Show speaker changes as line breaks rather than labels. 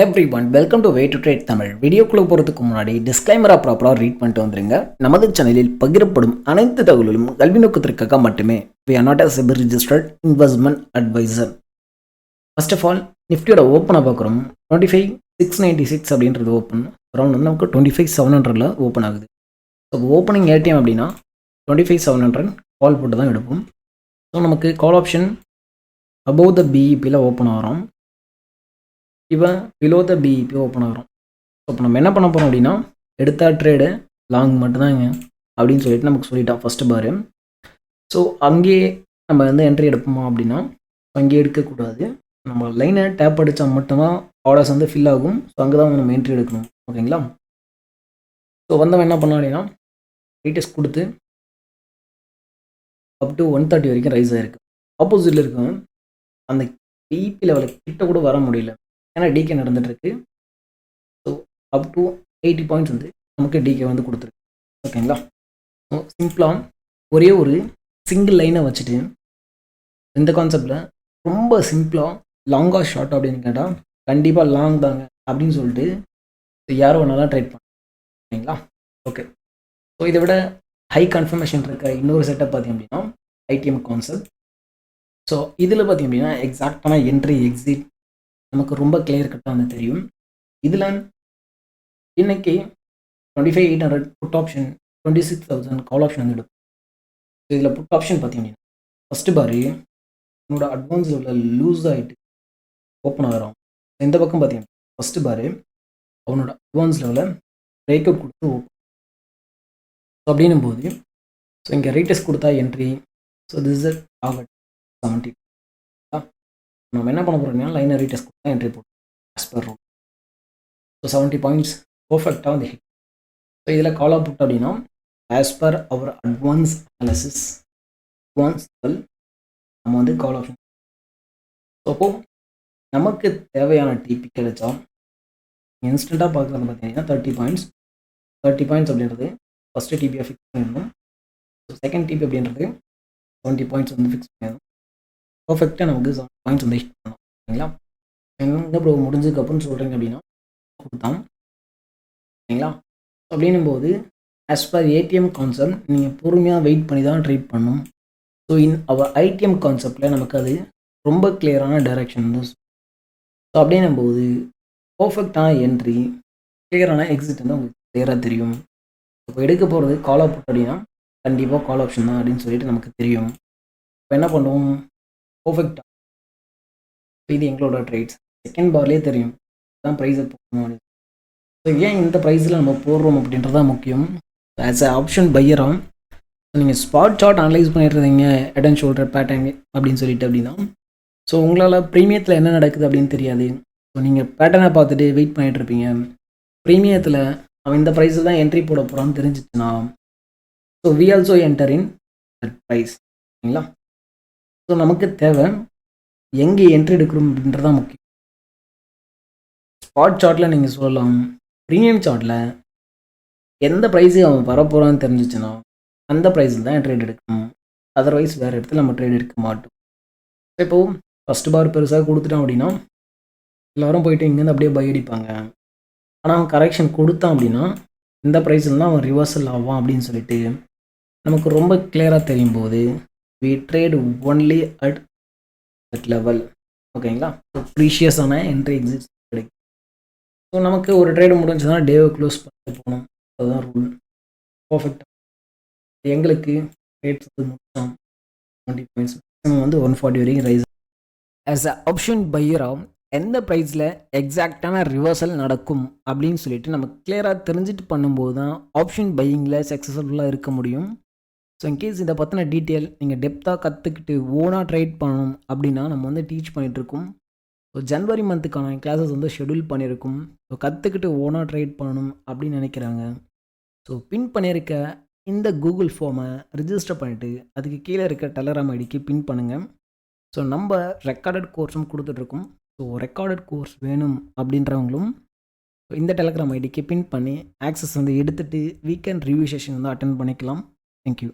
Everyone welcome to Way2trade Tamil. வீடியோக்குள்ள போகிறதுக்கு முன்னாடி டிஸ்க்ளைமராக ப்ராப்பராக ரீட் பண்ணிட்டு வந்துருங்க. நமது சேனலில் பகிரப்படும் அனைத்து தகவல்களும் கல்வி நோக்கத்திற்காக மட்டுமே. We are not a SEBI registered investment advisor. First of all நிஃப்டியோட ஓப்பனை பார்க்குறோம். 25,696 அப்படின்றது ஓப்பன். அரௌண்ட் வந்து நமக்கு 25,700 ஓப்பன் ஆகுது. ஸோ ஓப்பனிங் ஏடிஎம் அப்படின்னா 25,700 கால் போட்டு தான் எடுப்போம். ஸோ நமக்கு கால் ஆப்ஷன் அபவ் த பிஇபியில் ஓப்பன் ஆகிறோம். Even below the BEP open ஆகிறோம். ஸோ இப்போ நம்ம என்ன பண்ண போகிறோம் அப்படின்னா, எடுத்தா ட்ரேடு லாங் மட்டும்தாங்க அப்படின்னு சொல்லிட்டு நமக்கு சொல்லிட்டான் ஃபஸ்ட்டு பாரு. ஸோ அங்கேயே நம்ம வந்து என்ட்ரி எடுப்போமா அப்படின்னா அங்கேயே எடுக்கக்கூடாது. நம்ம லைனை டேப் அடித்தா மட்டும்தான் ஆர்டர்ஸ் வந்து ஃபில் ஆகும். ஸோ அங்கே தான் வந்து நம்ம என்ட்ரி எடுக்கணும். ஓகேங்களா? ஸோ வந்தவன் என்ன பண்ணோம் அப்படின்னா ரீடெஸ்ட் கொடுத்து அப் டு 130 வரைக்கும் ரைஸ் ஆகிருக்கு. ஆப்போசிட்டில் இருக்கவன் அந்த பிஇபி லெவலுக்கு கிட்ட கூட வர முடியல. ஏன்னா டிகே நடந்துகிட்ருக்கு. ஸோ அப் டு 80 பாயிண்ட்ஸ் வந்து நமக்கு டிகே வந்து கொடுத்துருக்கு. ஓகேங்களா? ஸோ சிம்பிளாக ஒரே ஒரு சிங்கிள் லைனை வச்சுட்டு இந்த கான்செப்டில் ரொம்ப சிம்பிளாக லாங்காக ஷார்ட் அப்படின்னு கேட்டால் கண்டிப்பாக லாங் தாங்க அப்படின்னு சொல்லிட்டு யாரும் ஒன்றா ட்ரை பண்ண. ஓகேங்களா? ஓகே. ஸோ இதை விட ஹை கன்ஃபர்மேஷன் இருக்க இன்னொரு செட்டப் பார்த்திங்க அப்படின்னா ஐடிஎம் கான்செப்ட். ஸோ இதில் பார்த்திங்க அப்படின்னா எக்ஸாக்டான என்ட்ரி எக்ஸிட் நமக்கு ரொம்ப கிளியர் கட்டாக வந்து தெரியும். இதில் இன்னைக்கு 25,800 புட் ஆப்ஷன், 26,000 கால் ஆப்ஷன் வந்து எடுக்கும். இதில் புட் ஆப்ஷன் பார்த்திங்க அப்படின்னா ஃபஸ்ட்டு பாரு என்னோட அட்வான்ஸ் லெவலில் லூஸ் ஆகிட்டு ஓப்பன் ஆகிறோம். இந்த பக்கம் பார்த்தீங்கன்னா ஃபஸ்ட்டு பாரு அவனோட அட்வான்ஸ் லெவலில் பிரேக் அவுட் கொடுத்து ஓப்பன். ஸோ அப்படின்னும் போது ஸோ இங்கே ரேட்டஸ் கொடுத்தா entry. So this is target 70. நம்ம என்ன பண்ண போகிறோம்னா லைனை ரீடெஸ்ட் கொடுத்தா என்ட்ரி போட்டோம் as per rule. So 70 points பர்ஃபெக்டாக வந்து ஹிட். ஸோ இதில் கால் அவுட் அப்படின்னா as per hour advance analysis advance நம்ம வந்து கால் ஆப்ஷன். ஸோ அப்போது நமக்கு தேவையான டிபி கிடைச்சா இன்ஸ்டண்ட்டாக பார்க்குறது பார்த்தீங்கன்னா 30 பாயிண்ட்ஸ். 30 பாயிண்ட்ஸ் அப்படின்றது ஃபஸ்ட்டு டிபியை ஃபிக்ஸ் பண்ணிடணும். ஸோ செகண்ட் டிபி அப்படின்றது 20 பாயிண்ட்ஸ் வந்து ஃபிக்ஸ் பண்ணிடணும். பர்ஃபெக்டாக நமக்கு 7 பாயிண்ட்ஸ் வந்து ஹிட் பண்ணணும். ஓகேங்களா? எங்கே ப்ரோ முடிஞ்சதுக்கப்புறம் சொல்கிறீங்க அப்படின்னா கொடுத்தான். ஓகேங்களா? அப்படின்னும் போது ஆஸ் பர் ஏடிஎம் கான்செப்ட் நீங்கள் பொறுமையாக வெயிட் பண்ணி தான் ட்ரேட் பண்ணணும். ஸோ அவர் ஐடிஎம் கான்செப்டில் நமக்கு அது ரொம்ப கிளியரான டைரக்ஷன் வந்து. ஸோ அப்படின்னும் போது பர்ஃபெக்டான என்ட்ரி கிளியரான எக்ஸிட் வந்து உங்களுக்கு கிளியராக தெரியும். இப்போ எடுக்க போகிறது கால் அவுட் அப்படின்னா கண்டிப்பாக கால் ஆப்ஷன் தான் அப்படின்னு சொல்லிட்டு நமக்கு தெரியும். இப்போ என்ன பண்ணுவோம் பர்ஃபெக்டாக இது எங்களோட ட்ரேட்ஸ் செகண்ட் பார்லேயே தெரியும் தான் ப்ரைஸை போகணும். ஸோ ஏன் இந்த ப்ரைஸில் நம்ம போடுறோம் அப்படின்றது தான் முக்கியம். ஆஸ் அ ஆப்ஷன் பையராக நீங்கள் ஸ்பாட் சார்ட் அனலைஸ் பண்ணிடுறீங்க ஹெட் அண்ட் ஷோல்டர் பேட்டர்ன் அப்படின்னு சொல்லிட்டு அப்படின்னா ஸோ உங்களால் ப்ரீமியத்தில் என்ன நடக்குது அப்படின்னு தெரியாது. ஸோ நீங்கள் பேட்டர்னை பார்த்துட்டு வெயிட் பண்ணிகிட்ருப்பீங்க. ப்ரீமியத்தில் அவன் இந்த ப்ரைஸில் தான் என்ட்ரி போட போகிறான்னு தெரிஞ்சிச்சுன்னா so we also enter in that price. ஓகேங்களா? ஸோ நமக்கு தேவை எங்கே என்ட்ரி எடுக்கிறோம் அப்படின்றது தான் முக்கியம். ஸ்பாட் சார்ட்டில் நீங்கள் சொல்லலாம். ப்ரீமியம் சார்ட்டில் எந்த ப்ரைஸுக்கு அவன் வரப்போகிறான்னு தெரிஞ்சிச்சுன்னா அந்த ப்ரைஸில் தான் ட்ரேட் எடுக்கணும். அதர்வைஸ் வேறு இடத்துல நம்ம ட்ரேட் எடுக்க மாட்டோம். இப்போது ஃபஸ்ட்டு பார் பெருசாக கொடுத்துட்டோம் அப்படின்னா எல்லோரும் போயிட்டு இங்கேருந்து அப்படியே பை அடிப்பாங்க. ஆனால் அவன் கரெக்ஷன் கொடுத்தான் அப்படின்னா இந்த ப்ரைஸில் தான் அவன் ரிவர்சல் ஆவான் அப்படின்னு சொல்லிட்டு நமக்கு ரொம்ப கிளியராக தெரியும் போது we trade only at that level. ஓகேங்களா? ஸோ ப்ரீஷியஸான என்ட்ரி எக்ஸிட் கிடைக்கும். ஸோ நமக்கு ஒரு ட்ரேடு முடிஞ்சதுன்னா டேவை க்ளோஸ் பண்ணிட்டு போகணும். அதுதான் ரூல். பர்ஃபெக்டாக எங்களுக்கு ரேட்ஸ் வந்து முடிச்சோம் 20 பாயிண்ட்ஸ் வந்து 140 வரைக்கும் ரைஸ். ஆஸ் அ ஆப்ஷன் பையராக எந்த ப்ரைஸில் எக்ஸாக்டான ரிவர்சல் நடக்கும் அப்படின்னு சொல்லிட்டு நமக்கு கிளியராக தெரிஞ்சுட்டு பண்ணும்போது தான் ஆப்ஷன் பையிங்கில் சக்ஸஸ்ஃபுல்லாக இருக்க முடியும். ஸோ இன்கேஸ் இதை பற்றின டீட்டெயில் நீங்கள் டெப்த்தாக கற்றுக்கிட்டு ஓனாக ட்ரைட் பண்ணணும் அப்படின்னா நம்ம வந்து டீச் பண்ணிகிட்ருக்கோம். ஸோ ஜனவரி மந்த்துக்கான கிளாஸஸ் வந்து ஷெடியூல் பண்ணியிருக்கோம். ஸோ கற்றுக்கிட்டு ஓனாக ட்ரைட் பண்ணணும் அப்படின்னு நினைக்கிறாங்க. ஸோ பின் பண்ணியிருக்க இந்த கூகுள் ஃபார்மை ரிஜிஸ்டர் பண்ணிவிட்டு அதுக்கு கீழே இருக்க டெலகிராம் ஐடிக்கு பின் பண்ணுங்கள். ஸோ நம்ம ரெக்கார்டட் கோர்ஸும் கொடுத்துட்ருக்கோம். ஸோ ரெக்கார்டட் கோர்ஸ் வேணும் அப்படின்றவங்களும் இந்த டெலகிராம் ஐடிக்கு பின் பண்ணி ஆக்சஸ் வந்து எடுத்துகிட்டு வீக்கெண்ட் ரிவ்யூ செஷன் வந்து அட்டென்ட் பண்ணிக்கலாம். தேங்க்யூ.